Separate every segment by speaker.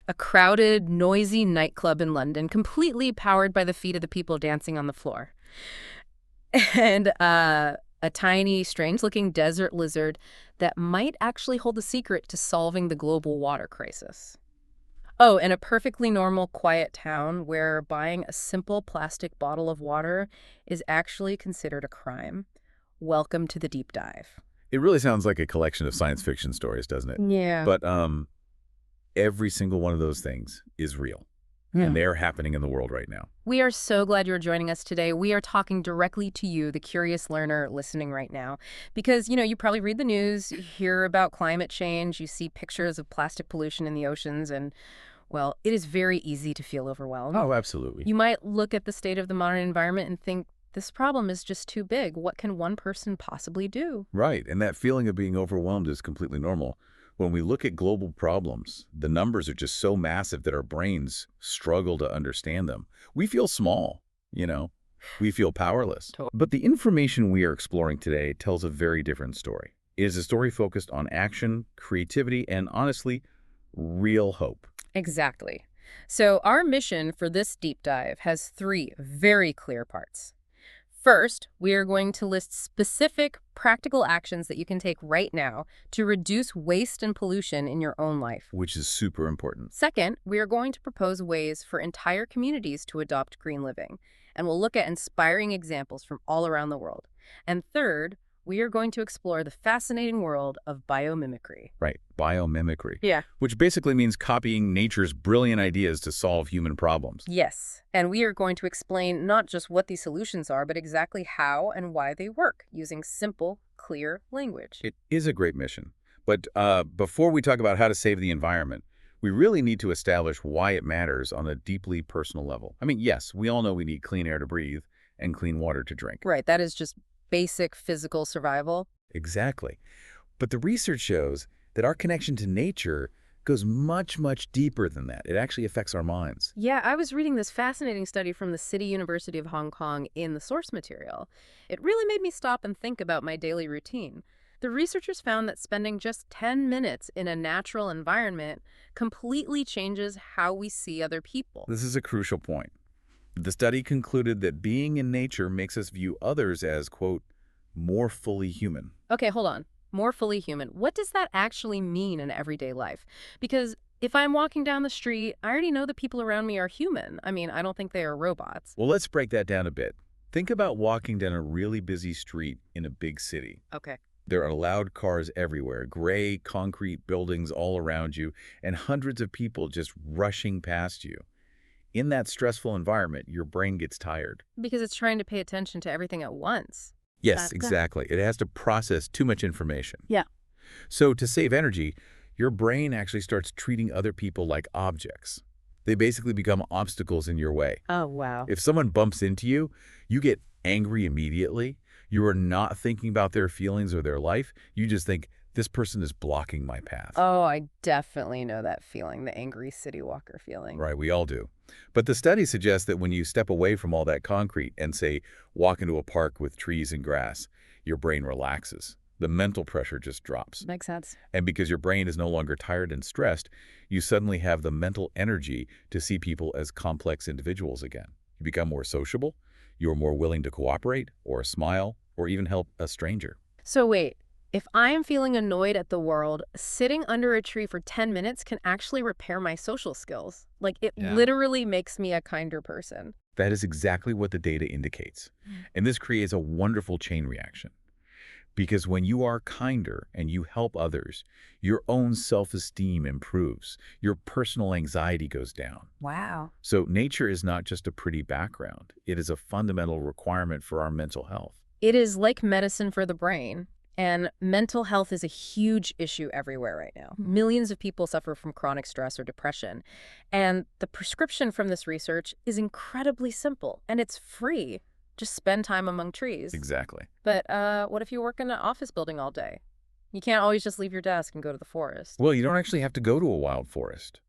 Speaker 1: a crowded, noisy nightclub in London, completely powered by the feet of the people dancing on the floor. And a tiny, strange-looking desert lizard that might actually hold the secret to solving the global water crisis. Oh, and a perfectly normal, quiet town where buying a simple plastic bottle of water is actually considered a crime. Welcome to the deep dive.
Speaker 2: It really sounds like a collection of science fiction stories, doesn't it?
Speaker 1: Yeah.
Speaker 2: But every single one of those things is real, and they're happening in the world right now.
Speaker 1: We are so glad you're joining us today. We are talking directly to you, the curious learner listening right now. Because, you probably read the news, you hear about climate change, you see pictures of plastic pollution in the oceans, and, well, it is very easy to feel overwhelmed.
Speaker 2: Oh, absolutely.
Speaker 1: You might look at the state of the modern environment and think, this problem is just too big. What can one person possibly do?
Speaker 2: Right, and that feeling of being overwhelmed is completely normal. When we look at global problems, the numbers are just so massive that our brains struggle to understand them. We feel small. We feel powerless. But the information we are exploring today tells a very different story. It is a story focused on action, creativity, and honestly, real hope.
Speaker 1: Exactly. So our mission for this deep dive has three very clear parts. First, we are going to list specific, practical actions that you can take right now to reduce waste and pollution in your own life.
Speaker 2: Which is super important.
Speaker 1: Second, we are going to propose ways for entire communities to adopt green living, and we'll look at inspiring examples from all around the world. And third, we are going to explore the fascinating world of biomimicry.
Speaker 2: Right, biomimicry.
Speaker 1: Yeah.
Speaker 2: Which basically means copying nature's brilliant ideas to solve human problems.
Speaker 1: Yes, and we are going to explain not just what these solutions are, but exactly how and why they work, using simple, clear language.
Speaker 2: It is a great mission. But before we talk about how to save the environment, we really need to establish why it matters on a deeply personal level. I mean, yes, we all know we need clean air to breathe and clean water to drink.
Speaker 1: Right, that is just basic physical survival.
Speaker 2: Exactly. But the research shows that our connection to nature goes much, much deeper than that. It actually affects our minds.
Speaker 1: Yeah, I was reading this fascinating study from the City University of Hong Kong in the source material. It really made me stop and think about my daily routine. The researchers found that spending just 10 minutes in a natural environment completely changes how we see other people.
Speaker 2: This is a crucial point. The study concluded that being in nature makes us view others as, quote, more fully human.
Speaker 1: Okay, hold on. More fully human. What does that actually mean in everyday life? Because if I'm walking down the street, I already know the people around me are human. I mean, I don't think they are robots.
Speaker 2: Well, let's break that down a bit. Think about walking down a really busy street in a big city.
Speaker 1: Okay.
Speaker 2: There are loud cars everywhere, gray concrete buildings all around you, and hundreds of people just rushing past you. In that stressful environment, your brain gets tired.
Speaker 1: Because it's trying to pay attention to everything at once.
Speaker 2: Yes, exactly. It has to process too much information.
Speaker 1: Yeah.
Speaker 2: So to save energy, your brain actually starts treating other people like objects. They basically become obstacles in your way.
Speaker 1: Oh, wow.
Speaker 2: If someone bumps into you, you get angry immediately. You are not thinking about their feelings or their life. You just think, this person is blocking my path.
Speaker 1: Oh, I definitely know that feeling, the angry city walker feeling.
Speaker 2: Right, we all do. But the study suggests that when you step away from all that concrete and, say, walk into a park with trees and grass, your brain relaxes. The mental pressure just drops.
Speaker 1: Makes sense.
Speaker 2: And because your brain is no longer tired and stressed, you suddenly have the mental energy to see people as complex individuals again. You become more sociable, you're more willing to cooperate or smile or even help a stranger.
Speaker 1: So wait, if I am feeling annoyed at the world, sitting under a tree for 10 minutes can actually repair my social skills. Like, it literally makes me a kinder person.
Speaker 2: That is exactly what the data indicates. And this creates a wonderful chain reaction. Because when you are kinder and you help others, your own self-esteem improves. Your personal anxiety goes down.
Speaker 1: Wow.
Speaker 2: So nature is not just a pretty background. It is a fundamental requirement for our mental health.
Speaker 1: It is like medicine for the brain. And mental health is a huge issue everywhere right now. Millions of people suffer from chronic stress or depression. And the prescription from this research is incredibly simple, and it's free. Just spend time among trees.
Speaker 2: Exactly.
Speaker 1: But what if you work in an office building all day? You can't always just leave your desk and go to the forest.
Speaker 2: Well, you don't actually have to go to a wild forest.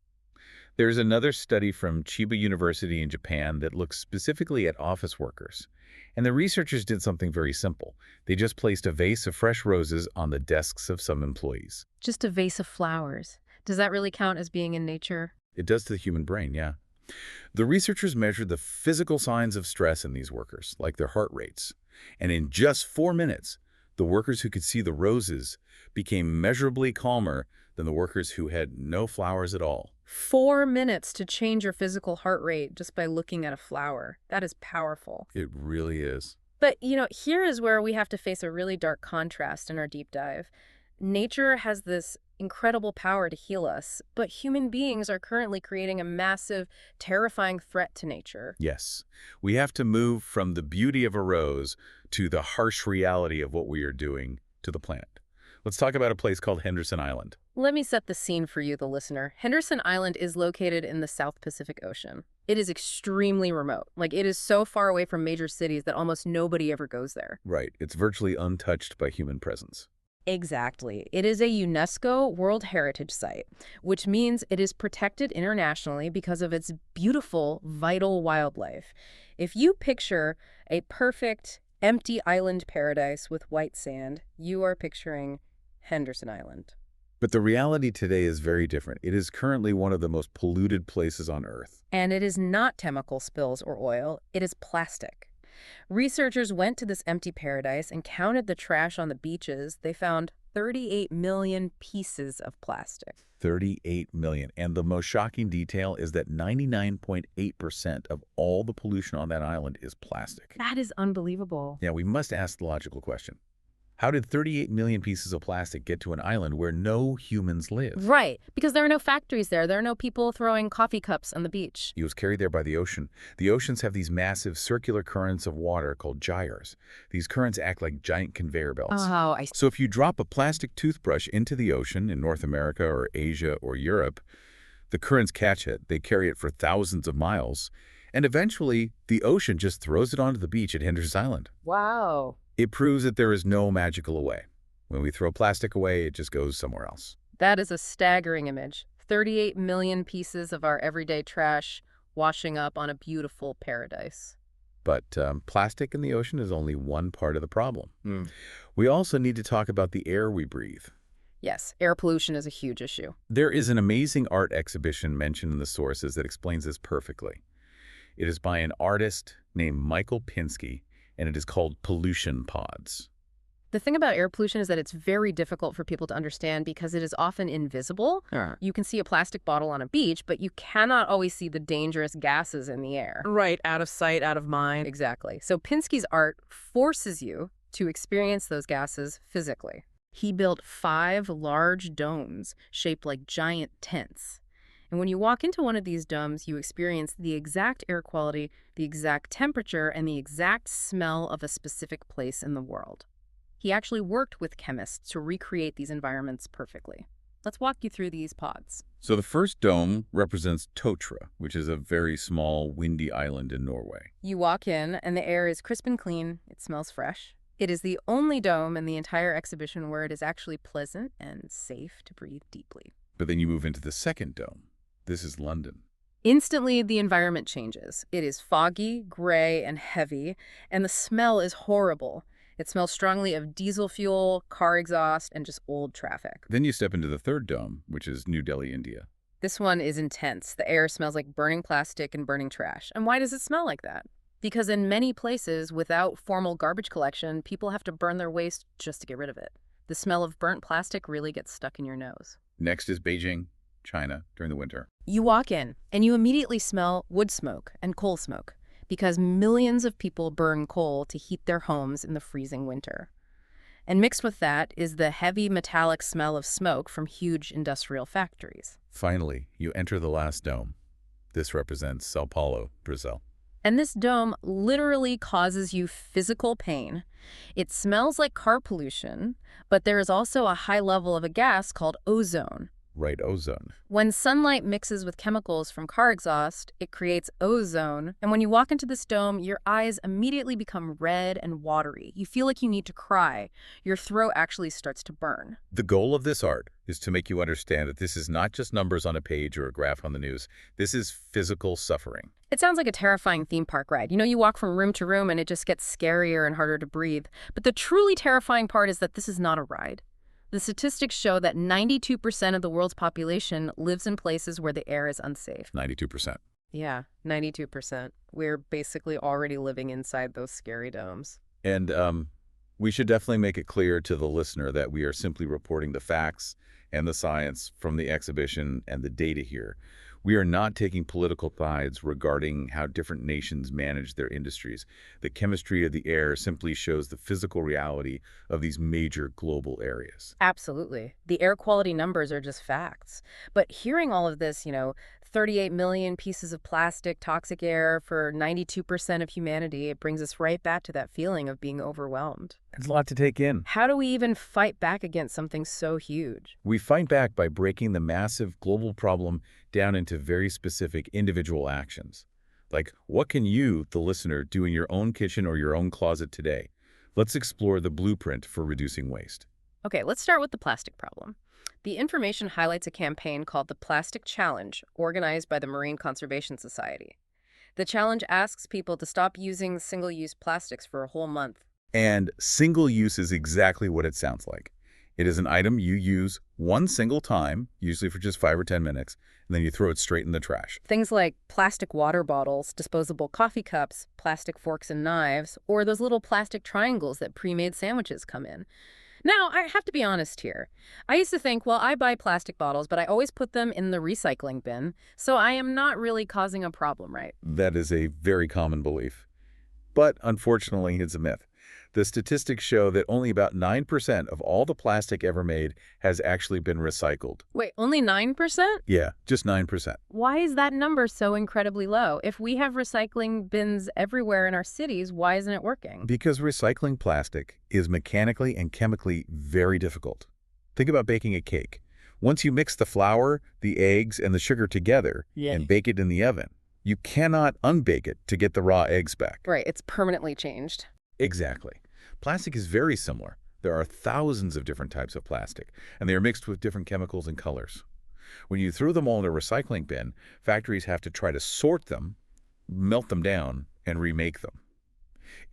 Speaker 2: There's another study from Chiba University in Japan that looks specifically at office workers. And the researchers did something very simple. They just placed a vase of fresh roses on the desks of some employees.
Speaker 1: Just a vase of flowers. Does that really count as being in nature?
Speaker 2: It does to the human brain, yeah. The researchers measured the physical signs of stress in these workers, like their heart rates. And in just 4 minutes, the workers who could see the roses became measurably calmer than the workers who had no flowers at all.
Speaker 1: 4 minutes to change your physical heart rate just by looking at a flower. That is powerful.
Speaker 2: It really is.
Speaker 1: But, here is where we have to face a really dark contrast in our deep dive. Nature has this incredible power to heal us, but human beings are currently creating a massive, terrifying threat to nature.
Speaker 2: Yes, we have to move from the beauty of a rose to the harsh reality of what we are doing to the planet. Let's talk about a place called Henderson Island.
Speaker 1: Let me set the scene for you, the listener. Henderson Island is located in the South Pacific Ocean. It is extremely remote. It is so far away from major cities that almost nobody ever goes there.
Speaker 2: Right, it's virtually untouched by human presence.
Speaker 1: Exactly. It is a UNESCO World Heritage Site, which means it is protected internationally because of its beautiful, vital wildlife. If you picture a perfect, empty island paradise with white sand, you are picturing Henderson Island.
Speaker 2: But the reality today is very different. It is currently one of the most polluted places on Earth.
Speaker 1: And it is not chemical spills or oil, it is plastic. Researchers went to this empty paradise and counted the trash on the beaches. They found 38 million pieces of plastic.
Speaker 2: 38 million. And the most shocking detail is that 99.8% of all the pollution on that island is plastic.
Speaker 1: That is unbelievable.
Speaker 2: Yeah, we must ask the logical question. How did 38 million pieces of plastic get to an island where no humans live?
Speaker 1: Right, because there are no factories there. There are no people throwing coffee cups on the beach.
Speaker 2: It was carried there by the ocean. The oceans have these massive circular currents of water called gyres. These currents act like giant conveyor belts.
Speaker 1: Oh, I see.
Speaker 2: So if you drop a plastic toothbrush into the ocean in North America or Asia or Europe, the currents catch it, they carry it for thousands of miles, and eventually the ocean just throws it onto the beach at Henderson Island.
Speaker 1: Wow.
Speaker 2: It proves that there is no magical way. When we throw plastic away, it just goes somewhere else.
Speaker 1: That is a staggering image. 38 million pieces of our everyday trash washing up on a beautiful paradise.
Speaker 2: But plastic in the ocean is only one part of the problem. We also need to talk about the air we breathe.
Speaker 1: Yes, air pollution is a huge issue.
Speaker 2: There is an amazing art exhibition mentioned in the sources that explains this perfectly. It is by an artist named Michael Pinsky, and it is called Pollution Pods.
Speaker 1: The thing about air pollution is that it's very difficult for people to understand because it is often invisible. You can see a plastic bottle on a beach, but you cannot always see the dangerous gases in the air.
Speaker 3: Right, out of sight, out of mind.
Speaker 1: Exactly. So Pinsky's art forces you to experience those gases physically. He built 5 large domes shaped like giant tents. And when you walk into one of these domes, you experience the exact air quality, the exact temperature, and the exact smell of a specific place in the world. He actually worked with chemists to recreate these environments perfectly. Let's walk you through these pods.
Speaker 2: So the first dome represents Totra, which is a very small, windy island in Norway.
Speaker 1: You walk in, and the air is crisp and clean. It smells fresh. It is the only dome in the entire exhibition where it is actually pleasant and safe to breathe deeply.
Speaker 2: But then you move into the second dome. This is London.
Speaker 1: Instantly, the environment changes. It is foggy, gray, and heavy, and the smell is horrible. It smells strongly of diesel fuel, car exhaust, and just old traffic.
Speaker 2: Then you step into the third dome, which is New Delhi, India.
Speaker 1: This one is intense. The air smells like burning plastic and burning trash. And why does it smell like that? Because in many places, without formal garbage collection, people have to burn their waste just to get rid of it. The smell of burnt plastic really gets stuck in your nose.
Speaker 2: Next is Beijing, China, during the winter.
Speaker 1: You walk in, and you immediately smell wood smoke and coal smoke, because millions of people burn coal to heat their homes in the freezing winter. And mixed with that is the heavy metallic smell of smoke from huge industrial factories.
Speaker 2: Finally, you enter the last dome. This represents Sao Paulo, Brazil.
Speaker 1: And this dome literally causes you physical pain. It smells like car pollution, but there is also a high level of a gas called ozone.
Speaker 2: Right, ozone.
Speaker 1: When sunlight mixes with chemicals from car exhaust, it creates ozone. And when you walk into this dome, your eyes immediately become red and watery. You feel like you need to cry. Your throat actually starts to burn.
Speaker 2: The goal of this art is to make you understand that this is not just numbers on a page or a graph on the news. This is physical suffering.
Speaker 1: It sounds like a terrifying theme park ride. You walk from room to room and it just gets scarier and harder to breathe. But the truly terrifying part is that this is not a ride. The statistics show that 92% of the world's population lives in places where the air is unsafe.
Speaker 2: 92%.
Speaker 3: Yeah, 92%. We're basically already living inside those scary domes.
Speaker 2: And we should definitely make it clear to the listener that we are simply reporting the facts and the science from the exhibition and the data here. We are not taking political sides regarding how different nations manage their industries. The chemistry of the air simply shows the physical reality of these major global areas.
Speaker 1: Absolutely. The air quality numbers are just facts. But hearing all of this, 38 million pieces of plastic, toxic air for 92% of humanity, it brings us right back to that feeling of being overwhelmed.
Speaker 2: It's a lot to take in.
Speaker 1: How do we even fight back against something so huge?
Speaker 2: We fight back by breaking the massive global problem down into very specific individual actions. Like, what can you, the listener, do in your own kitchen or your own closet today? Let's explore the blueprint for reducing waste.
Speaker 1: Okay, let's start with the plastic problem. The information highlights a campaign called the Plastic Challenge, organized by the Marine Conservation Society. The challenge asks people to stop using single-use plastics for a whole month.
Speaker 2: And single use is exactly what it sounds like. It is an item you use one single time, usually for just 5 or 10 minutes, and then you throw it straight in the trash.
Speaker 1: Things like plastic water bottles, disposable coffee cups, plastic forks and knives, or those little plastic triangles that pre-made sandwiches come in. Now, I have to be honest here. I used to think, well, I buy plastic bottles, but I always put them in the recycling bin, so I am not really causing a problem, right?
Speaker 2: That is a very common belief. But unfortunately, it's a myth. The statistics show that only about 9% of all the plastic ever made has actually been recycled.
Speaker 1: Wait, only 9%?
Speaker 2: Yeah, just 9%.
Speaker 1: Why is that number so incredibly low? If we have recycling bins everywhere in our cities, why isn't it working?
Speaker 2: Because recycling plastic is mechanically and chemically very difficult. Think about baking a cake. Once you mix the flour, the eggs, and the sugar together and bake it in the oven, you cannot unbake it to get the raw eggs back.
Speaker 1: Right, it's permanently changed.
Speaker 2: Exactly. Plastic is very similar. There are thousands of different types of plastic, and they are mixed with different chemicals and colors. When you throw them all in a recycling bin, factories have to try to sort them, melt them down, and remake them.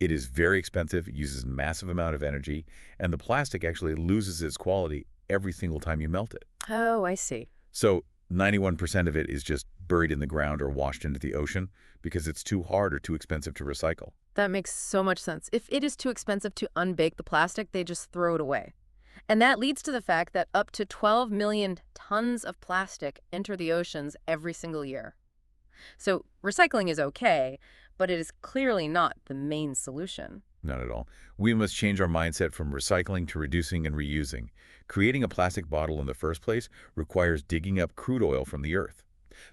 Speaker 2: It is very expensive, it uses a massive amount of energy, and the plastic actually loses its quality every single time you melt it.
Speaker 1: Oh, I see.
Speaker 2: So 91% of it is just buried in the ground or washed into the ocean because it's too hard or too expensive to recycle.
Speaker 1: That makes so much sense. If it is too expensive to unbake the plastic, they just throw it away. And that leads to the fact that up to 12 million tons of plastic enter the oceans every single year. So recycling is okay, but it is clearly not the main solution.
Speaker 2: Not at all. We must change our mindset from recycling to reducing and reusing. Creating a plastic bottle in the first place requires digging up crude oil from the earth.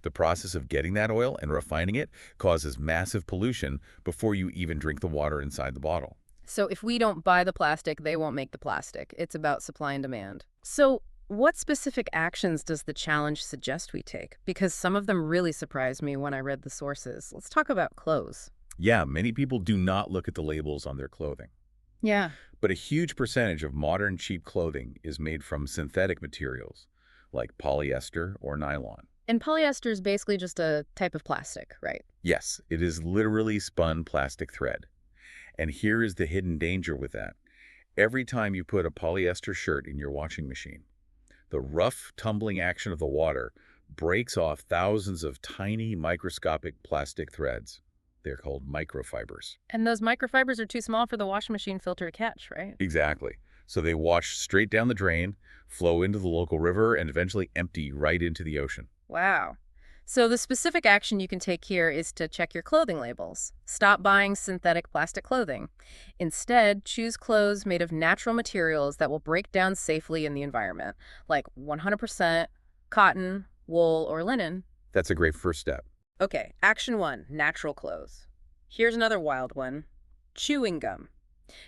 Speaker 2: The process of getting that oil and refining it causes massive pollution before you even drink the water inside the bottle.
Speaker 1: So if we don't buy the plastic, they won't make the plastic. It's about supply and demand. So what specific actions does the challenge suggest we take? Because some of them really surprised me when I read the sources. Let's talk about clothes.
Speaker 2: Yeah, many people do not look at the labels on their clothing.
Speaker 1: Yeah.
Speaker 2: But a huge percentage of modern cheap clothing is made from synthetic materials, like polyester or nylon.
Speaker 1: And polyester is basically just a type of plastic, right?
Speaker 2: Yes, it is literally spun plastic thread. And here is the hidden danger with that. Every time you put a polyester shirt in your washing machine, the rough, tumbling action of the water breaks off thousands of tiny microscopic plastic threads. They're called microfibers.
Speaker 1: And those microfibers are too small for the washing machine filter to catch, right?
Speaker 2: Exactly. So they wash straight down the drain, flow into the local river, and eventually empty right into the ocean.
Speaker 1: Wow. So the specific action you can take here is to check your clothing labels. Stop buying synthetic plastic clothing. Instead, choose clothes made of natural materials that will break down safely in the environment, like 100% cotton, wool, or linen.
Speaker 2: That's a great first step.
Speaker 1: Okay, action 1, natural clothes. Here's another wild one. Chewing gum.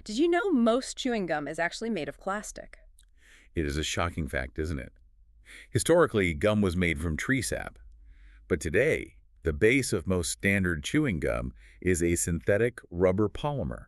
Speaker 1: Did you know most chewing gum is actually made of plastic?
Speaker 2: It is a shocking fact, isn't it? Historically, gum was made from tree sap. But today, the base of most standard chewing gum is a synthetic rubber polymer,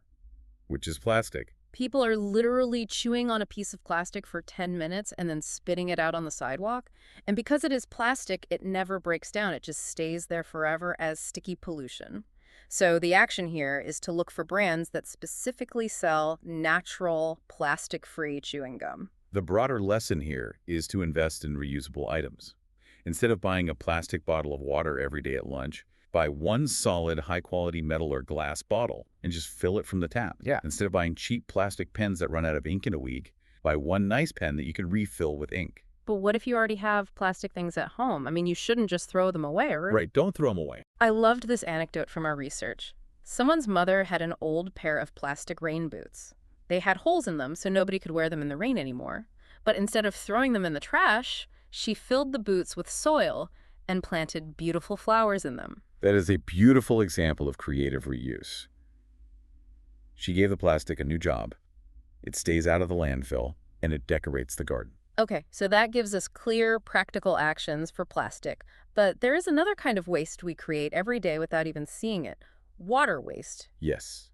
Speaker 2: which is plastic.
Speaker 1: People are literally chewing on a piece of plastic for 10 minutes and then spitting it out on the sidewalk. And because it is plastic, it never breaks down. It just stays there forever as sticky pollution. So the action here is to look for brands that specifically sell natural, plastic-free chewing gum.
Speaker 2: The broader lesson here is to invest in reusable items. Instead of buying a plastic bottle of water every day at lunch, buy one solid, high-quality metal or glass bottle and just fill it from the tap.
Speaker 4: Yeah.
Speaker 2: Instead of buying cheap plastic pens that run out of ink in a week, buy one nice pen that you can refill with ink.
Speaker 1: But what if you already have plastic things at home? I mean, you shouldn't just throw them away, right?
Speaker 2: Right, don't throw them away.
Speaker 1: I loved this anecdote from our research. Someone's mother had an old pair of plastic rain boots. They had holes in them, so nobody could wear them in the rain anymore. But instead of throwing them in the trash, she filled the boots with soil and planted beautiful flowers in them.
Speaker 2: That is a beautiful example of creative reuse. She gave the plastic a new job. It stays out of the landfill, and it decorates the garden.
Speaker 1: Okay, so that gives us clear, practical actions for plastic. But there is another kind of waste we create every day without even seeing it. Water waste.
Speaker 2: Yes.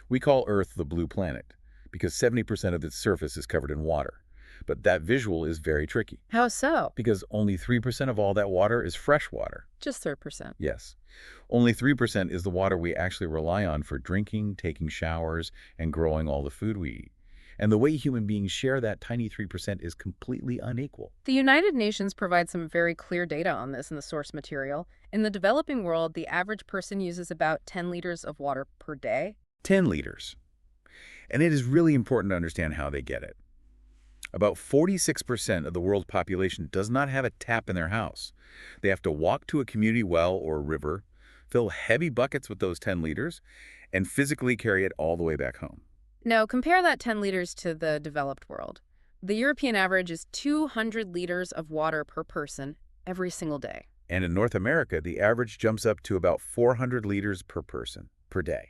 Speaker 2: We call Earth the blue planet because 70% of its surface is covered in water. But that visual is very tricky
Speaker 1: How so?
Speaker 2: because only 3% of all that water is fresh water.
Speaker 1: Just 3%.
Speaker 2: Yes. Only 3% is the water we actually rely on for drinking, taking showers, and growing all the food we eat. And the way human beings share that tiny 3% is completely unequal.
Speaker 1: The United Nations provides some very clear data on this in the source material. In the developing world, the average person uses about 10 liters of water per day.
Speaker 2: 10 liters. And it is really important to understand how they get it. About 46% of the world's population does not have a tap in their house. They have to walk to a community well or river, fill heavy buckets with those 10 liters, and physically carry it all the way back home.
Speaker 1: Now, compare that 10 liters to the developed world. The European average is 200 liters of water per person every single day.
Speaker 2: And in North America, the average jumps up to about 400 liters per person per day.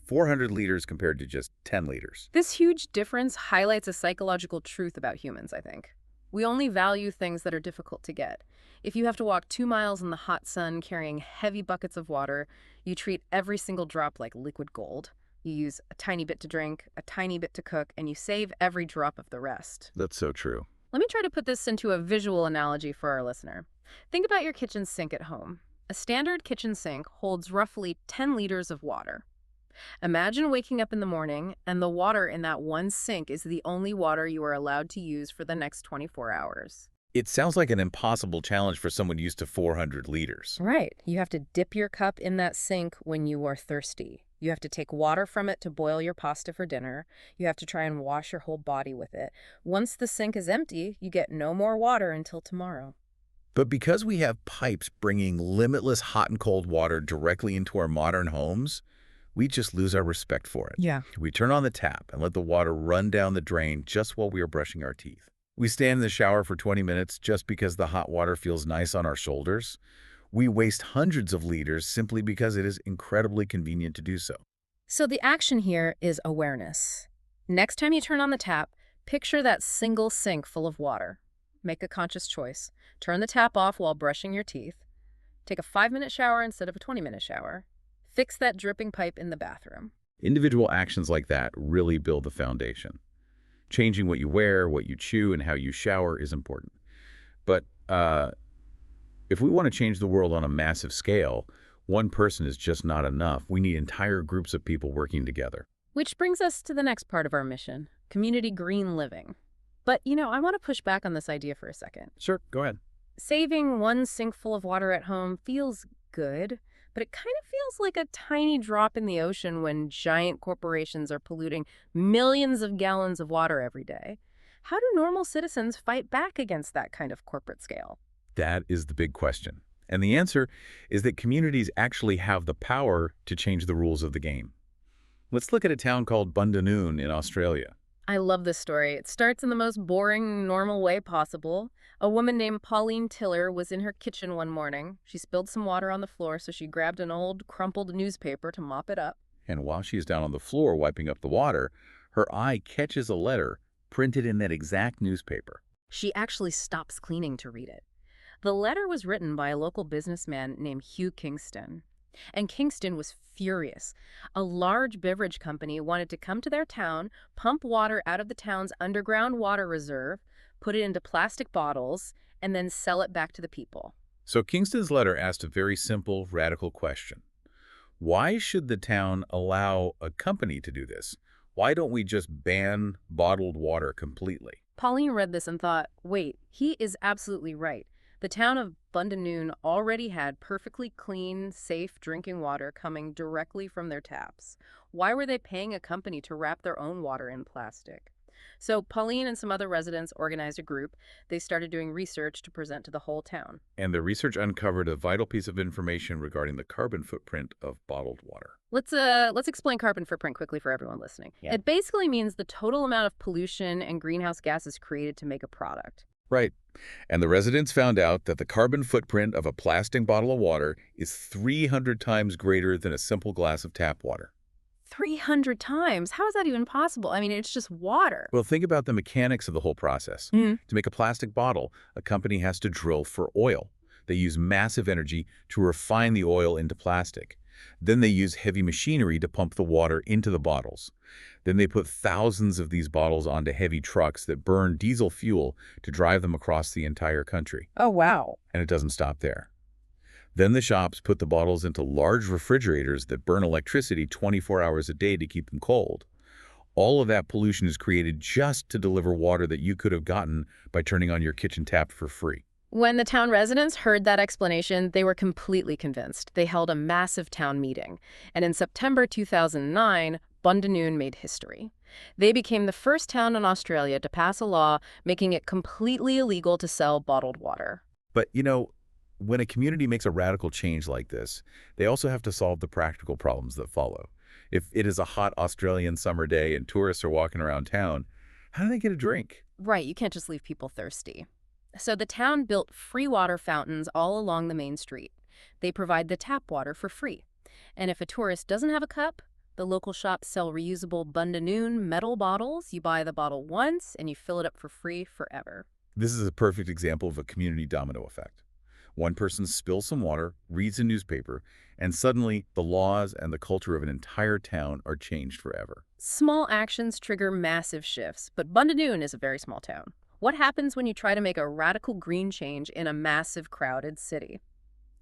Speaker 2: 400 liters compared to just 10 liters.
Speaker 1: This huge difference highlights a psychological truth about humans, I think. We only value things that are difficult to get. If you have to walk 2 miles in the hot sun carrying heavy buckets of water, you treat every single drop like liquid gold. You use a tiny bit to drink, a tiny bit to cook, and you save every drop of the rest.
Speaker 2: That's so true.
Speaker 1: Let me try to put this into a visual analogy for our listener. Think about your kitchen sink at home. A standard kitchen sink holds roughly 10 liters of water. Imagine waking up in the morning and the water in that one sink is the only water you are allowed to use for the next 24 hours.
Speaker 2: It sounds like an impossible challenge for someone used to 400 liters.
Speaker 1: Right. You have to dip your cup in that sink when you are thirsty. You have to take water from it to boil your pasta for dinner. You have to try and wash your whole body with it. Once the sink is empty, you get no more water until tomorrow.
Speaker 2: But because we have pipes bringing limitless hot and cold water directly into our modern homes, we just lose our respect for it.
Speaker 1: Yeah.
Speaker 2: We turn on the tap and let the water run down the drain just while we are brushing our teeth. We stand in the shower for 20 minutes just because the hot water feels nice on our shoulders. We waste hundreds of liters simply because it is incredibly convenient to do so.
Speaker 1: So the action here is awareness. Next time you turn on the tap, picture that single sink full of water. Make a conscious choice. Turn the tap off while brushing your teeth. Take a 5-minute shower instead of a 20-minute shower. Fix that dripping pipe in the bathroom.
Speaker 2: Individual actions like that really build the foundation. Changing what you wear, what you chew, and how you shower is important. But if we want to change the world on a massive scale, one person is just not enough. We need entire groups of people working together.
Speaker 1: Which brings us to the next part of our mission, community green living. But, I want to push back on this idea for a second.
Speaker 2: Sure, go ahead.
Speaker 1: Saving one sink full of water at home feels good, but it kind of feels like a tiny drop in the ocean when giant corporations are polluting millions of gallons of water every day. How do normal citizens fight back against that kind of corporate scale?
Speaker 2: That is the big question. And the answer is that communities actually have the power to change the rules of the game. Let's look at a town called Bundanoon in Australia.
Speaker 1: I love this story. It starts in the most boring, normal way possible. A woman named Pauline Tiller was in her kitchen one morning. She spilled some water on the floor, so she grabbed an old, crumpled newspaper to mop it up.
Speaker 2: And while she's down on the floor wiping up the water, her eye catches a letter printed in that exact newspaper.
Speaker 1: She actually stops cleaning to read it. The letter was written by a local businessman named Hugh Kingston. And Kingston was furious. A large beverage company wanted to come to their town, pump water out of the town's underground water reserve, put it into plastic bottles, and then sell it back to the people.
Speaker 2: So Kingston's letter asked a very simple, radical question. Why should the town allow a company to do this? Why don't we just ban bottled water completely?
Speaker 1: Pauline read this and thought, wait, he is absolutely right. The town of Bundanoon already had perfectly clean, safe drinking water coming directly from their taps. Why were they paying a company to wrap their own water in plastic? So Pauline and some other residents organized a group. They started doing research to present to the whole town.
Speaker 2: And the research uncovered a vital piece of information regarding the carbon footprint of bottled water.
Speaker 1: Let's explain carbon footprint quickly for everyone listening.
Speaker 2: Yeah.
Speaker 1: It basically means the total amount of pollution and greenhouse gases created to make a product.
Speaker 2: Right. And the residents found out that the carbon footprint of a plastic bottle of water is 300 times greater than a simple glass of tap water.
Speaker 1: 300 times? How is that even possible? I mean, it's just water.
Speaker 2: Well, think about the mechanics of the whole process.
Speaker 1: Mhm.
Speaker 2: To make a plastic bottle, a company has to drill for oil. They use massive energy to refine the oil into plastic. Then they use heavy machinery to pump the water into the bottles. Then they put thousands of these bottles onto heavy trucks that burn diesel fuel to drive them across the entire country.
Speaker 1: Oh, wow.
Speaker 2: And it doesn't stop there. Then the shops put the bottles into large refrigerators that burn electricity 24 hours a day to keep them cold. All of that pollution is created just to deliver water that you could have gotten by turning on your kitchen tap for free.
Speaker 1: When the town residents heard that explanation, they were completely convinced. They held a massive town meeting. And in September 2009, Bundanoon made history. They became the first town in Australia to pass a law making it completely illegal to sell bottled water.
Speaker 2: But, when a community makes a radical change like this, they also have to solve the practical problems that follow. If it is a hot Australian summer day and tourists are walking around town, how do they get a drink?
Speaker 1: Right, you can't just leave people thirsty. So the town built free water fountains all along the main street. They provide the tap water for free. And if a tourist doesn't have a cup, the local shops sell reusable Bundanoon metal bottles. You buy the bottle once and you fill it up for free forever.
Speaker 2: This is a perfect example of a community domino effect. One person spills some water, reads a newspaper, and suddenly the laws and the culture of an entire town are changed forever.
Speaker 1: Small actions trigger massive shifts, but Bundanoon is a very small town. What happens when you try to make a radical green change in a massive, crowded city?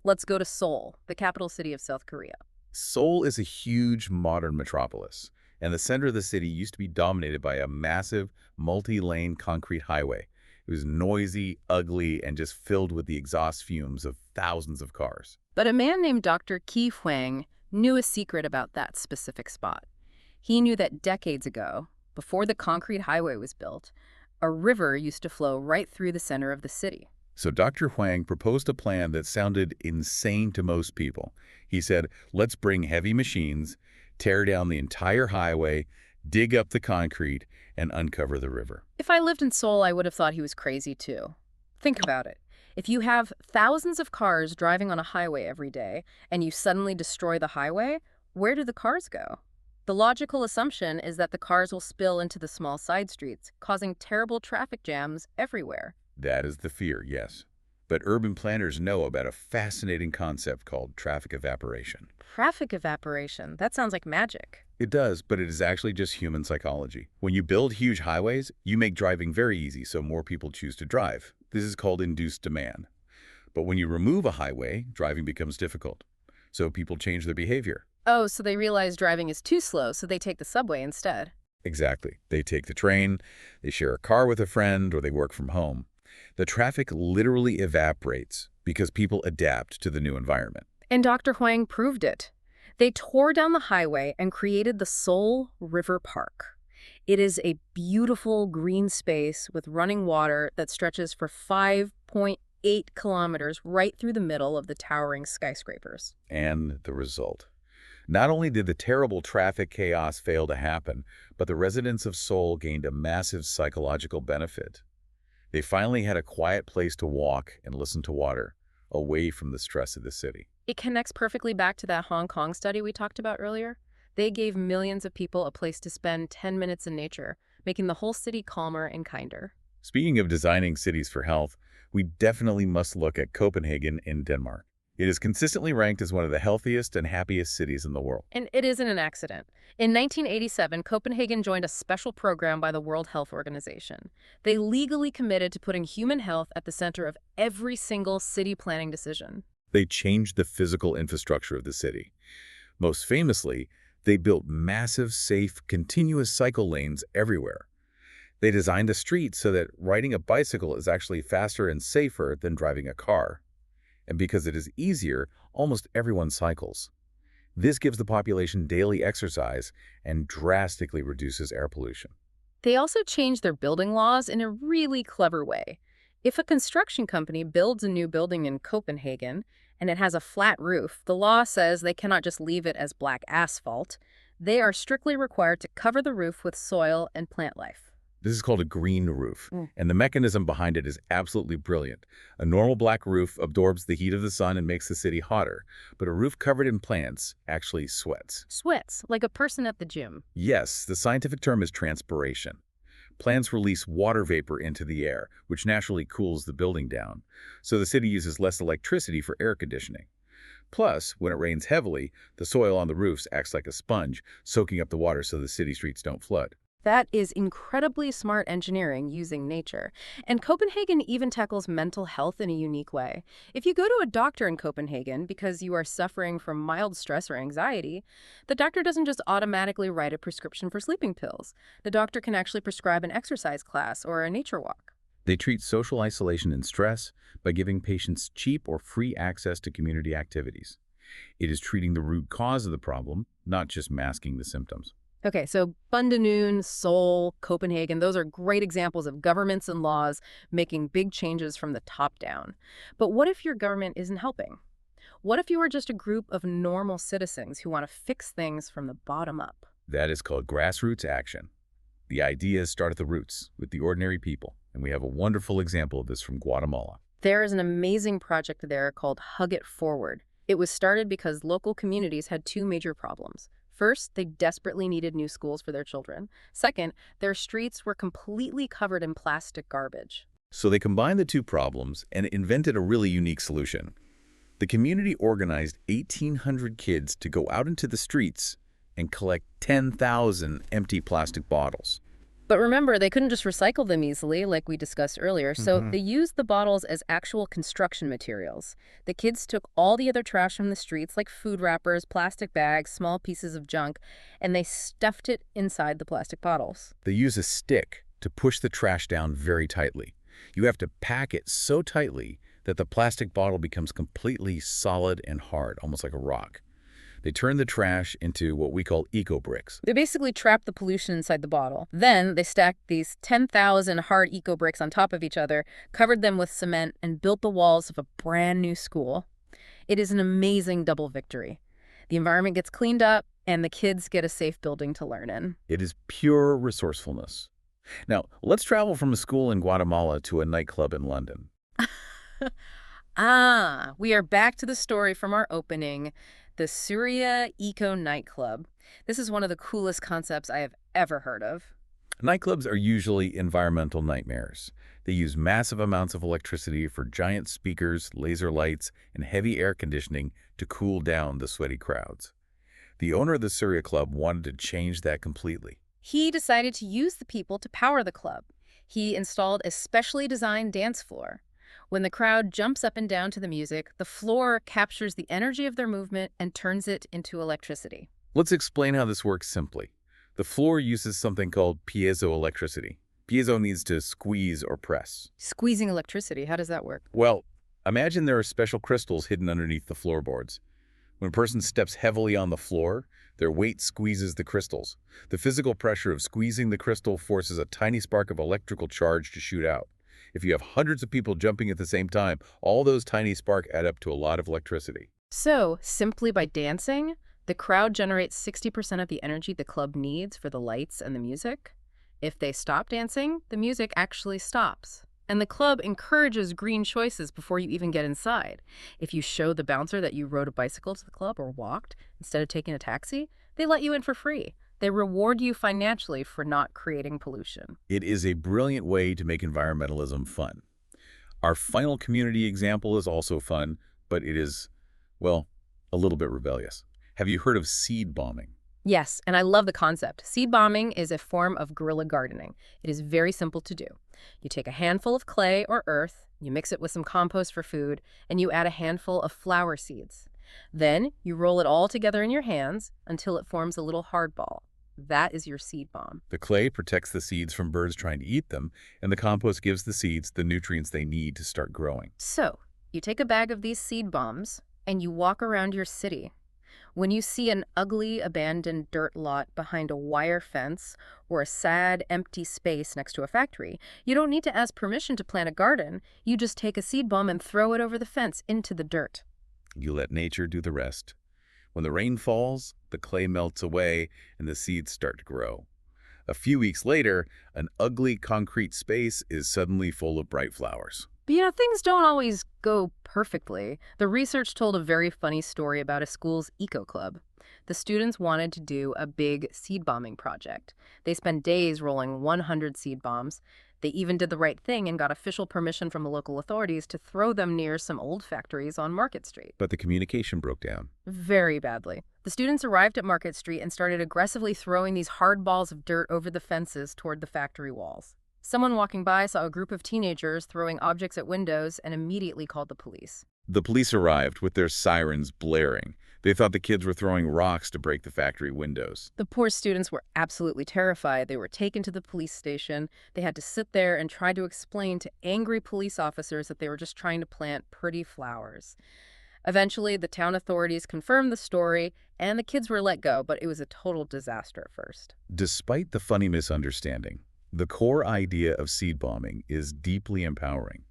Speaker 1: Let's go to Seoul, the capital city of South Korea.
Speaker 2: Seoul is a huge modern metropolis, and the center of the city used to be dominated by a massive, multi-lane concrete highway. It was noisy, ugly, and just filled with the exhaust fumes of thousands of cars.
Speaker 1: But a man named Dr. Ki Hwang knew a secret about that specific spot. He knew that decades ago, before the concrete highway was built, a river used to flow right through the center of the city.
Speaker 2: So Dr. Hwang proposed a plan that sounded insane to most people. He said, let's bring heavy machines, tear down the entire highway, dig up the concrete, and uncover the river.
Speaker 1: If I lived in Seoul, I would have thought he was crazy too. Think about it. If you have thousands of cars driving on a highway every day and you suddenly destroy the highway, where do the cars go? The logical assumption is that the cars will spill into the small side streets, causing terrible traffic jams everywhere.
Speaker 2: That is the fear, yes. But urban planners know about a fascinating concept called traffic evaporation.
Speaker 1: Traffic evaporation? That sounds like magic.
Speaker 2: It does, but it is actually just human psychology. When you build huge highways, you make driving very easy so more people choose to drive. This is called induced demand. But when you remove a highway, driving becomes difficult. So people change their behavior.
Speaker 1: Oh, so they realize driving is too slow, so they take the subway instead.
Speaker 2: Exactly. They take the train, they share a car with a friend, or they work from home. The traffic literally evaporates because people adapt to the new environment.
Speaker 1: And Dr. Hwang proved it. They tore down the highway and created the Seoul River Park. It is a beautiful green space with running water that stretches for 5.8 kilometers right through the middle of the towering skyscrapers.
Speaker 2: And the result. Not only did the terrible traffic chaos fail to happen, but the residents of Seoul gained a massive psychological benefit. They finally had a quiet place to walk and listen to water, away from the stress of the city.
Speaker 1: It connects perfectly back to that Hong Kong study we talked about earlier. They gave millions of people a place to spend 10 minutes in nature, making the whole city calmer and kinder.
Speaker 2: Speaking of designing cities for health, we definitely must look at Copenhagen in Denmark. It is consistently ranked as one of the healthiest and happiest cities in the world.
Speaker 1: And it isn't an accident. In 1987, Copenhagen joined a special program by the World Health Organization. They legally committed to putting human health at the center of every single city planning decision.
Speaker 2: They changed the physical infrastructure of the city. Most famously, they built massive, safe, continuous cycle lanes everywhere. They designed the street so that riding a bicycle is actually faster and safer than driving a car. And because it is easier, almost everyone cycles. This gives the population daily exercise and drastically reduces air pollution.
Speaker 1: They also changed their building laws in a really clever way. If a construction company builds a new building in Copenhagen and it has a flat roof, the law says they cannot just leave it as black asphalt. They are strictly required to cover the roof with soil and plant life.
Speaker 2: This is called a green roof,
Speaker 1: Mm.
Speaker 2: and the mechanism behind it is absolutely brilliant. A normal black roof absorbs the heat of the sun and makes the city hotter, but a roof covered in plants actually sweats.
Speaker 1: Sweats, like a person at the gym.
Speaker 2: Yes, the scientific term is transpiration. Plants release water vapor into the air, which naturally cools the building down, so the city uses less electricity for air conditioning. Plus, when it rains heavily, the soil on the roofs acts like a sponge, soaking up the water so the city streets don't flood.
Speaker 1: That is incredibly smart engineering using nature. And Copenhagen even tackles mental health in a unique way. If you go to a doctor in Copenhagen because you are suffering from mild stress or anxiety, the doctor doesn't just automatically write a prescription for sleeping pills. The doctor can actually prescribe an exercise class or a nature walk.
Speaker 2: They treat social isolation and stress by giving patients cheap or free access to community activities. It is treating the root cause of the problem, not just masking the symptoms.
Speaker 1: Okay, so Bundanoon, Seoul, Copenhagen, those are great examples of governments and laws making big changes from the top down. But what if your government isn't helping? What if you are just a group of normal citizens who want to fix things from the bottom up?
Speaker 2: That is called grassroots action. The ideas start at the roots, with the ordinary people, and we have a wonderful example of this from Guatemala.
Speaker 1: There is an amazing project there called Hug It Forward. It was started because local communities had two major problems. First, they desperately needed new schools for their children. Second, their streets were completely covered in plastic garbage.
Speaker 2: So they combined the two problems and invented a really unique solution. The community organized 1,800 kids to go out into the streets and collect 10,000 empty plastic bottles.
Speaker 1: But remember, they couldn't just recycle them easily, like we discussed earlier, so they used the bottles as actual construction materials. The kids took all the other trash from the streets, like food wrappers, plastic bags, small pieces of junk, and they stuffed it inside the plastic bottles.
Speaker 2: They use a stick to push the trash down very tightly. You have to pack it so tightly that the plastic bottle becomes completely solid and hard, almost like a rock. They turn the trash into what we call eco-bricks.
Speaker 1: They basically trapped the pollution inside the bottle. Then they stacked these 10,000 hard eco-bricks on top of each other, covered them with cement, and built the walls of a brand new school. It is an amazing double victory. The environment gets cleaned up, and the kids get a safe building to learn in.
Speaker 2: It is pure resourcefulness. Now, let's travel from a school in Guatemala to a nightclub in London.
Speaker 1: We are back to the story from our opening, the Surya Eco Nightclub. This is one of the coolest concepts I have ever heard of.
Speaker 2: Nightclubs are usually environmental nightmares. They use massive amounts of electricity for giant speakers, laser lights, and heavy air conditioning to cool down the sweaty crowds. The owner of the Surya Club wanted to change that completely.
Speaker 1: He decided to use the people to power the club. He installed a specially designed dance floor. When the crowd jumps up and down to the music, the floor captures the energy of their movement and turns it into electricity.
Speaker 2: Let's explain how this works simply. The floor uses something called piezoelectricity. Piezo needs to squeeze or press.
Speaker 1: Squeezing electricity, how does that work?
Speaker 2: Well, imagine there are special crystals hidden underneath the floorboards. When a person steps heavily on the floor, their weight squeezes the crystals. The physical pressure of squeezing the crystal forces a tiny spark of electrical charge to shoot out. If you have hundreds of people jumping at the same time, all those tiny sparks add up to a lot of electricity.
Speaker 1: So, simply by dancing, the crowd generates 60% of the energy the club needs for the lights and the music. If they stop dancing, the music actually stops. And the club encourages green choices before you even get inside. If you show the bouncer that you rode a bicycle to the club or walked instead of taking a taxi, they let you in for free. They reward you financially for not creating pollution.
Speaker 2: It is a brilliant way to make environmentalism fun. Our final community example is also fun, but it is, well, a little bit rebellious. Have you heard of seed bombing?
Speaker 1: Yes, and I love the concept. Seed bombing is a form of guerrilla gardening. It is very simple to do. You take a handful of clay or earth, you mix it with some compost for food, and you add a handful of flower seeds. Then you roll it all together in your hands until it forms a little hard ball. That is your seed bomb.
Speaker 2: The clay protects the seeds from birds trying to eat them, and the compost gives the seeds the nutrients they need to start growing.
Speaker 1: So, you take a bag of these seed bombs and you walk around your city. When you see an ugly, abandoned dirt lot behind a wire fence or a sad, empty space next to a factory, you don't need to ask permission to plant a garden. You just take a seed bomb and throw it over the fence into the dirt.
Speaker 2: You let nature do the rest. When the rain falls, the clay melts away and the seeds start to grow. A few weeks later, an ugly concrete space is suddenly full of bright flowers.
Speaker 1: But things don't always go perfectly. The research told a very funny story about a school's eco club. The students wanted to do a big seed bombing project. They spent days rolling 100 seed bombs. They even did the right thing and got official permission from the local authorities to throw them near some old factories on Market Street.
Speaker 2: But the communication broke down.
Speaker 1: Very badly. The students arrived at Market Street and started aggressively throwing these hard balls of dirt over the fences toward the factory walls. Someone walking by saw a group of teenagers throwing objects at windows and immediately called the police.
Speaker 2: The police arrived with their sirens blaring. They thought the kids were throwing rocks to break the factory windows.
Speaker 1: The poor students were absolutely terrified. They were taken to the police station. They had to sit there and try to explain to angry police officers that they were just trying to plant pretty flowers. Eventually, the town authorities confirmed the story, and the kids were let go, but it was a total disaster at first.
Speaker 2: Despite the funny misunderstanding, the core idea of seed bombing is deeply empowering.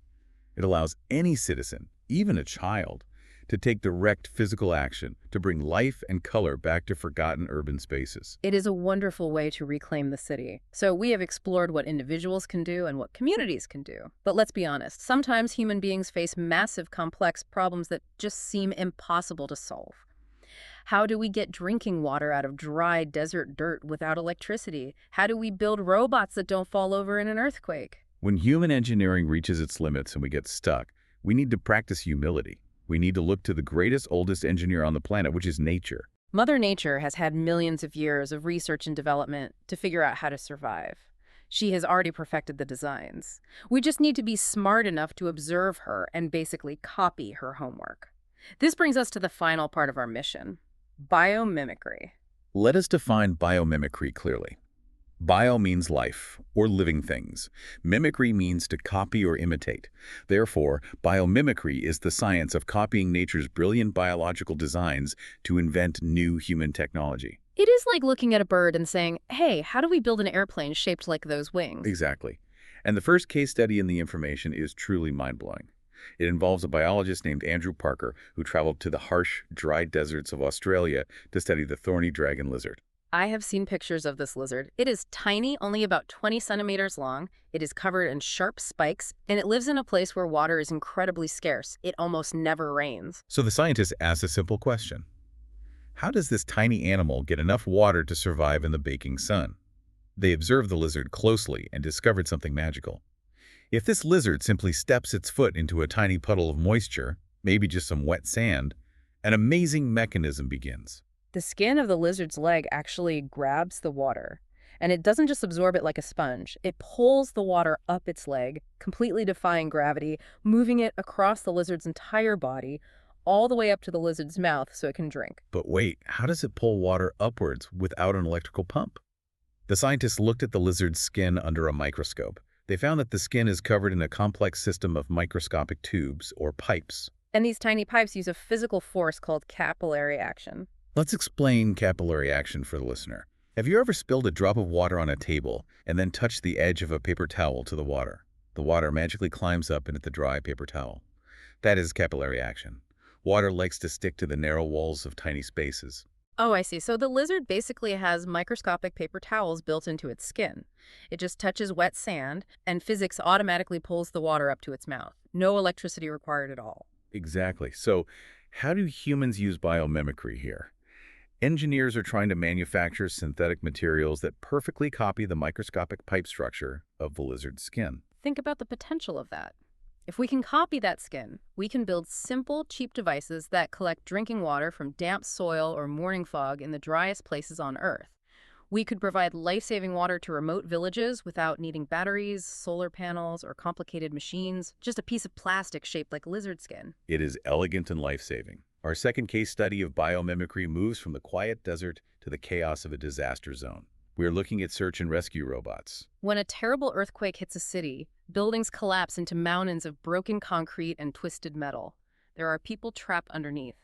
Speaker 2: It allows any citizen, even a child, to take direct physical action to bring life and color back to forgotten urban spaces.
Speaker 1: It is a wonderful way to reclaim the city. So we have explored what individuals can do and what communities can do. But let's be honest, sometimes human beings face massive, complex problems that just seem impossible to solve. How do we get drinking water out of dry desert dirt without electricity? How do we build robots that don't fall over in an earthquake?
Speaker 2: When human engineering reaches its limits and we get stuck, we need to practice humility. We need to look to the greatest, oldest engineer on the planet, which is nature.
Speaker 1: Mother Nature has had millions of years of research and development to figure out how to survive. She has already perfected the designs. We just need to be smart enough to observe her and basically copy her homework. This brings us to the final part of our mission: biomimicry.
Speaker 2: Let us define biomimicry clearly. Bio means life, or living things. Mimicry means to copy or imitate. Therefore, biomimicry is the science of copying nature's brilliant biological designs to invent new human technology.
Speaker 1: It is like looking at a bird and saying, hey, how do we build an airplane shaped like those wings?
Speaker 2: Exactly. And the first case study in the information is truly mind-blowing. It involves a biologist named Andrew Parker who traveled to the harsh, dry deserts of Australia to study the thorny dragon lizard.
Speaker 1: I have seen pictures of this lizard. It is tiny, only about 20 centimeters long. It is covered in sharp spikes, and it lives in a place where water is incredibly scarce. It almost never rains.
Speaker 2: So the scientists asked a simple question. How does this tiny animal get enough water to survive in the baking sun? They observed the lizard closely and discovered something magical. If this lizard simply steps its foot into a tiny puddle of moisture, maybe just some wet sand, an amazing mechanism begins.
Speaker 1: The skin of the lizard's leg actually grabs the water, and it doesn't just absorb it like a sponge. It pulls the water up its leg, completely defying gravity, moving it across the lizard's entire body, all the way up to the lizard's mouth so it can drink.
Speaker 2: But wait, how does it pull water upwards without an electrical pump? The scientists looked at the lizard's skin under a microscope. They found that the skin is covered in a complex system of microscopic tubes, or pipes.
Speaker 1: And these tiny pipes use a physical force called capillary action.
Speaker 2: Let's explain capillary action for the listener. Have you ever spilled a drop of water on a table and then touched the edge of a paper towel to the water? The water magically climbs up into the dry paper towel. That is capillary action. Water likes to stick to the narrow walls of tiny spaces.
Speaker 1: Oh, I see. So the lizard basically has microscopic paper towels built into its skin. It just touches wet sand, and physics automatically pulls the water up to its mouth. No electricity required at all.
Speaker 2: Exactly. So how do humans use biomimicry here? Engineers are trying to manufacture synthetic materials that perfectly copy the microscopic pipe structure of the lizard's skin.
Speaker 1: Think about the potential of that. If we can copy that skin, we can build simple, cheap devices that collect drinking water from damp soil or morning fog in the driest places on Earth. We could provide life-saving water to remote villages without needing batteries, solar panels, or complicated machines, just a piece of plastic shaped like lizard skin.
Speaker 2: It is elegant and life-saving. Our second case study of biomimicry moves from the quiet desert to the chaos of a disaster zone. We're looking at search and rescue robots.
Speaker 1: When a terrible earthquake hits a city, buildings collapse into mountains of broken concrete and twisted metal. There are people trapped underneath.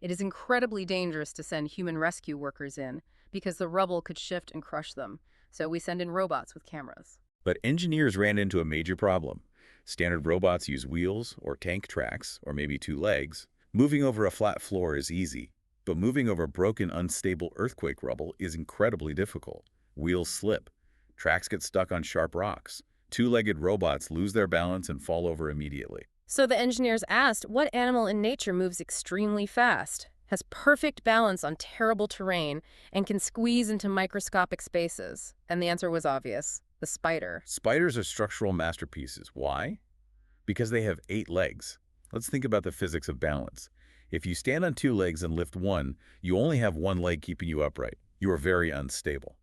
Speaker 1: It is incredibly dangerous to send human rescue workers in because the rubble could shift and crush them. So we send in robots with cameras.
Speaker 2: But engineers ran into a major problem. Standard robots use wheels or tank tracks, or maybe two legs. Moving over a flat floor is easy, but moving over broken, unstable earthquake rubble is incredibly difficult. Wheels slip. Tracks get stuck on sharp rocks. Two-legged robots lose their balance and fall over immediately.
Speaker 1: So the engineers asked, what animal in nature moves extremely fast, has perfect balance on terrible terrain, and can squeeze into microscopic spaces? And the answer was obvious: the spider.
Speaker 2: Spiders are structural masterpieces. Why? Because they have 8 legs. Let's think about the physics of balance. If you stand on 2 legs and lift one, you only have 1 leg keeping you upright. You are very unstable.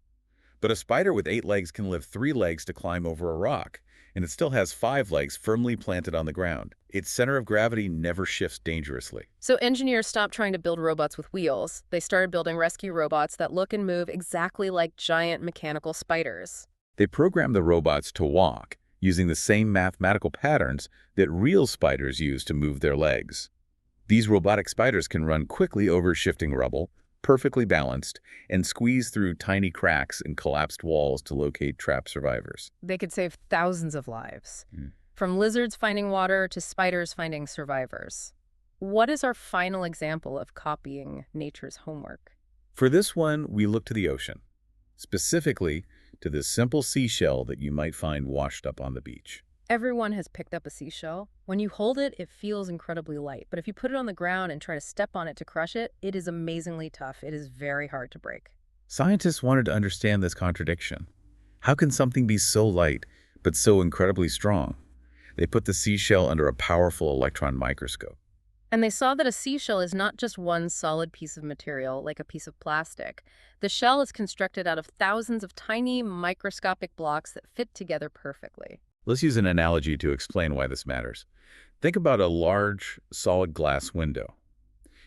Speaker 2: But a spider with 8 legs can lift 3 legs to climb over a rock, and it still has 5 legs firmly planted on the ground. Its center of gravity never shifts dangerously.
Speaker 1: So engineers stopped trying to build robots with wheels. They started building rescue robots that look and move exactly like giant mechanical spiders.
Speaker 2: They programmed the robots to walk, using the same mathematical patterns that real spiders use to move their legs. These robotic spiders can run quickly over shifting rubble, perfectly balanced, and squeeze through tiny cracks and collapsed walls to locate trapped survivors.
Speaker 1: They could save thousands of lives,
Speaker 2: Mm.
Speaker 1: from lizards finding water to spiders finding survivors. What is our final example of copying nature's homework?
Speaker 2: For this one, we look to the ocean, specifically to this simple seashell that you might find washed up on the beach.
Speaker 1: Everyone has picked up a seashell. When you hold it, it feels incredibly light. But if you put it on the ground and try to step on it to crush it, it is amazingly tough. It is very hard to break.
Speaker 2: Scientists wanted to understand this contradiction. How can something be so light, but so incredibly strong? They put the seashell under a powerful electron microscope.
Speaker 1: And they saw that a seashell is not just one solid piece of material, like a piece of plastic. The shell is constructed out of thousands of tiny microscopic blocks that fit together perfectly.
Speaker 2: Let's use an analogy to explain why this matters. Think about a large, solid glass window.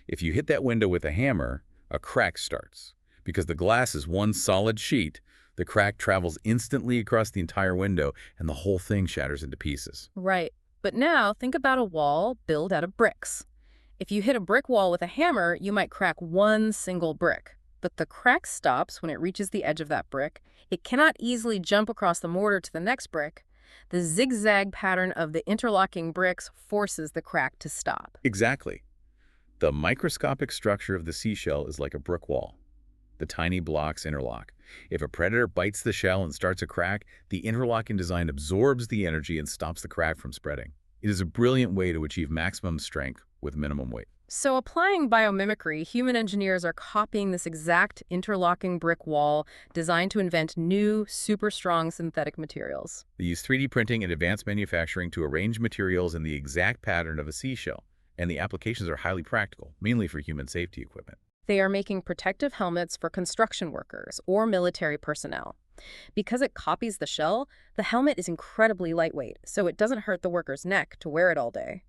Speaker 2: If you hit that window with a hammer, a crack starts. Because the glass is one solid sheet, the crack travels instantly across the entire window, and the whole thing shatters into pieces.
Speaker 1: Right. But now think about a wall built out of bricks. If you hit a brick wall with a hammer, you might crack one single brick. But the crack stops when it reaches the edge of that brick. It cannot easily jump across the mortar to the next brick. The zigzag pattern of the interlocking bricks forces the crack to stop.
Speaker 2: Exactly. The microscopic structure of the seashell is like a brick wall. The tiny blocks interlock. If a predator bites the shell and starts a crack, the interlocking design absorbs the energy and stops the crack from spreading. It is a brilliant way to achieve maximum strength with minimum weight.
Speaker 1: So applying biomimicry, human engineers are copying this exact interlocking brick wall designed to invent new, super strong synthetic materials.
Speaker 2: They use 3D printing and advanced manufacturing to arrange materials in the exact pattern of a seashell, and the applications are highly practical, mainly for human safety equipment.
Speaker 1: They are making protective helmets for construction workers or military personnel. Because it copies the shell, the helmet is incredibly lightweight, so it doesn't hurt the worker's neck to wear it all day.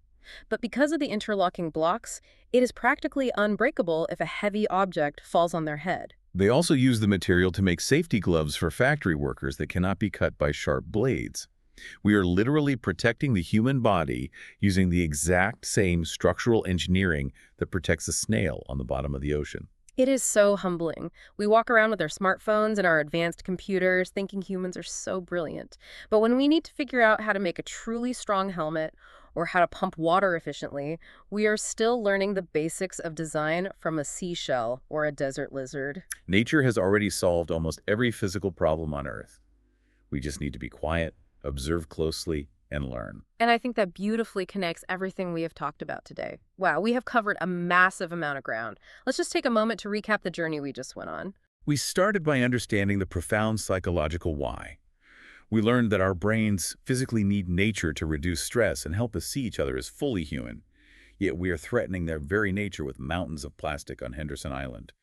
Speaker 1: But because of the interlocking blocks, it is practically unbreakable if a heavy object falls on their head.
Speaker 2: They also use the material to make safety gloves for factory workers that cannot be cut by sharp blades. We are literally protecting the human body using the exact same structural engineering that protects a snail on the bottom of the ocean.
Speaker 1: It is so humbling. We walk around with our smartphones and our advanced computers thinking humans are so brilliant. But when we need to figure out how to make a truly strong helmet or how to pump water efficiently, we are still learning the basics of design from a seashell or a desert lizard.
Speaker 2: Nature has already solved almost every physical problem on Earth. We just need to be quiet, observe closely, and learn.
Speaker 1: And I think that beautifully connects everything we have talked about today. Wow, we have covered a massive amount of ground. Let's just take a moment to recap the journey we just went on.
Speaker 2: We started by understanding the profound psychological why. We learned that our brains physically need nature to reduce stress and help us see each other as fully human. Yet we are threatening their very nature with mountains of plastic on Henderson Island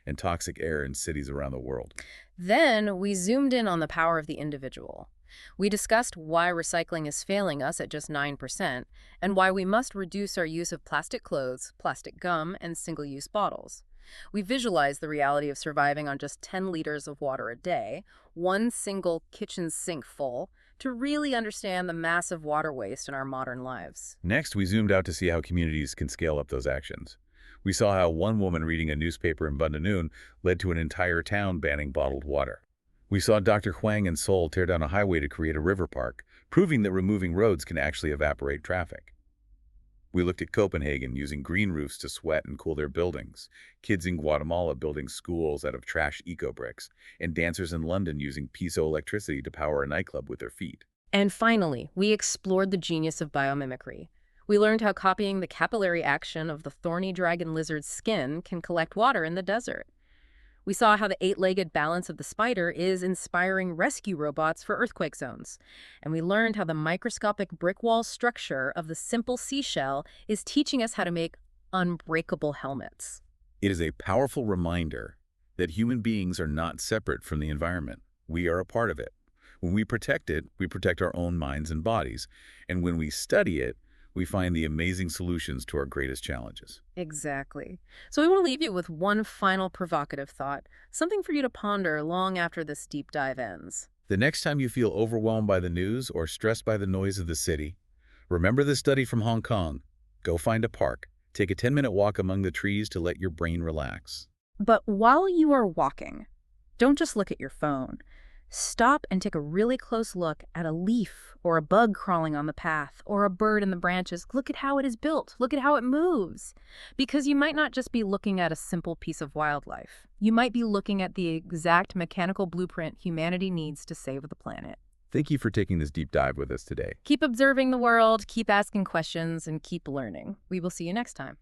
Speaker 2: and toxic air in cities around the world.
Speaker 1: Then we zoomed in on the power of the individual. We discussed why recycling is failing us at just 9% and why we must reduce our use of plastic clothes, plastic gum, and single-use bottles. We visualize the reality of surviving on just 10 liters of water a day, one single kitchen sink full, to really understand the massive water waste in our modern lives.
Speaker 2: Next, we zoomed out to see how communities can scale up those actions. We saw how one woman reading a newspaper in Bandung led to an entire town banning bottled water. We saw Dr. Huang in Seoul tear down a highway to create a river park, proving that removing roads can actually evaporate traffic. We looked at Copenhagen using green roofs to sweat and cool their buildings, kids in Guatemala building schools out of trash eco-bricks, and dancers in London using piezoelectricity to power a nightclub with their feet.
Speaker 1: And finally, we explored the genius of biomimicry. We learned how copying the capillary action of the thorny dragon lizard's skin can collect water in the desert. We saw how the eight-legged balance of the spider is inspiring rescue robots for earthquake zones. And we learned how the microscopic brick wall structure of the simple seashell is teaching us how to make unbreakable helmets.
Speaker 2: It is a powerful reminder that human beings are not separate from the environment. We are a part of it. When we protect it, we protect our own minds and bodies. And when we study it, we find the amazing solutions to our greatest challenges.
Speaker 1: Exactly. So we want to leave you with one final provocative thought, something for you to ponder long after this deep dive ends.
Speaker 2: The next time you feel overwhelmed by the news or stressed by the noise of the city, remember the study from Hong Kong. Go find a park. Take a 10-minute walk among the trees to let your brain relax.
Speaker 1: But while you are walking, don't just look at your phone. Stop and take a really close look at a leaf or a bug crawling on the path or a bird in the branches. Look at how it is built. Look at how it moves. Because you might not just be looking at a simple piece of wildlife. You might be looking at the exact mechanical blueprint humanity needs to save the planet.
Speaker 2: Thank you for taking this deep dive with us today.
Speaker 1: Keep observing the world, keep asking questions, and keep learning. We will see you next time.